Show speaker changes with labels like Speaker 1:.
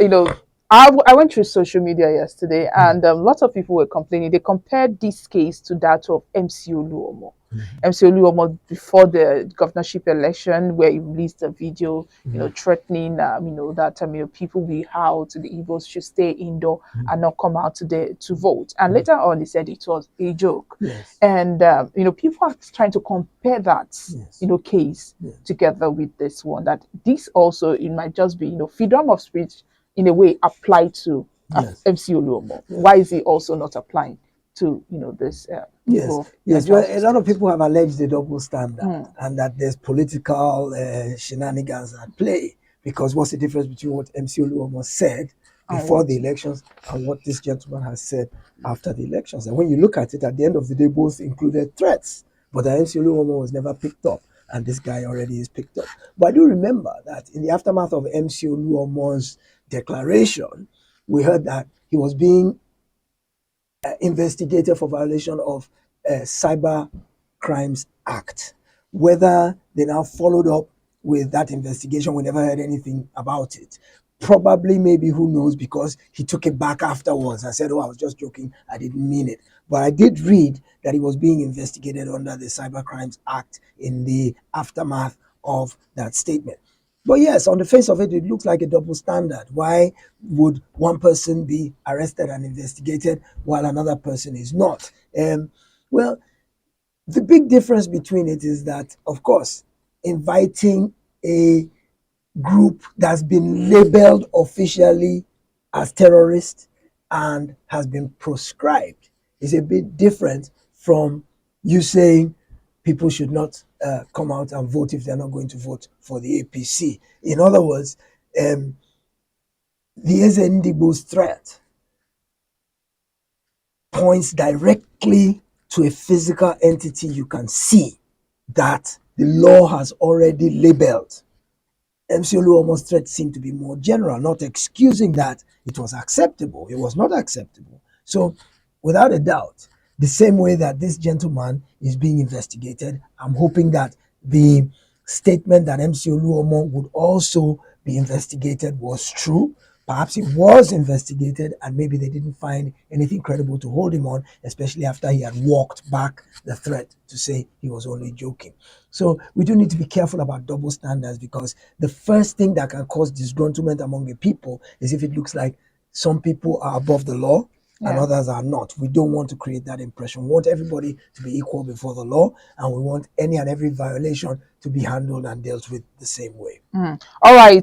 Speaker 1: You know, I went through social media yesterday, and lots of people were complaining. They compared this case to that of MC Oluomo. MC Oluomo before the governorship election, where he released a video, threatening, that people will out, the Igbos should stay indoor and not come out to vote. And later on, he said it was a joke.
Speaker 2: Yes.
Speaker 1: And people are trying to compare that,
Speaker 2: Yes.
Speaker 1: case together with this one. That this also it might just be freedom of speech in a way applied to
Speaker 2: Yes.
Speaker 1: MC Oluomo. Why is he also not applying to this?
Speaker 2: Yes. Well, a lot of people have alleged the double standard and that there's political shenanigans at play. Because what's the difference between what MC Oluomo said before the elections and what this gentleman has said after the elections? And when you look at it, at the end of the day, both included threats. But the MC Oluomo was never picked up, and this guy already is picked up. But I do remember that in the aftermath of MC Oluomo's declaration, we heard that he was being investigated for violation of Cyber Crimes Act. Whether they now followed up with that investigation, we never heard anything about it. Probably, maybe, who knows, because he took it back afterwards and said, oh, I was just joking, I didn't mean it. But I did read that he was being investigated under the Cyber Crimes Act in the aftermath of that statement. But yes, on the face of it, it looks like a double standard. Why would one person be arrested and investigated while another person is not? Well, the big difference between it is that, of course, inviting a group that's been labeled officially as terrorist and has been proscribed is a bit different from you saying people should not come out and vote if they're not going to vote for the APC. In other words, the Eze Ndigbo's threat points directly to a physical entity you can see that the law has already labeled. MC Oluomo's threat seemed to be more general, not excusing that it was acceptable. It was not acceptable. So, without a doubt, the same way that this gentleman is being investigated, I'm hoping that the statement that MC Oluomo would also be investigated was true. Perhaps he was investigated and maybe they didn't find anything credible to hold him on, especially after he had walked back the threat to say he was only joking. So we do need to be careful about double standards, because the first thing that can cause disgruntlement among the people is if it looks like some people are above the law and others are not. We don't want to create that impression. We want everybody to be equal before the law, and we want any and every violation to be handled and dealt with the same way.
Speaker 1: All right.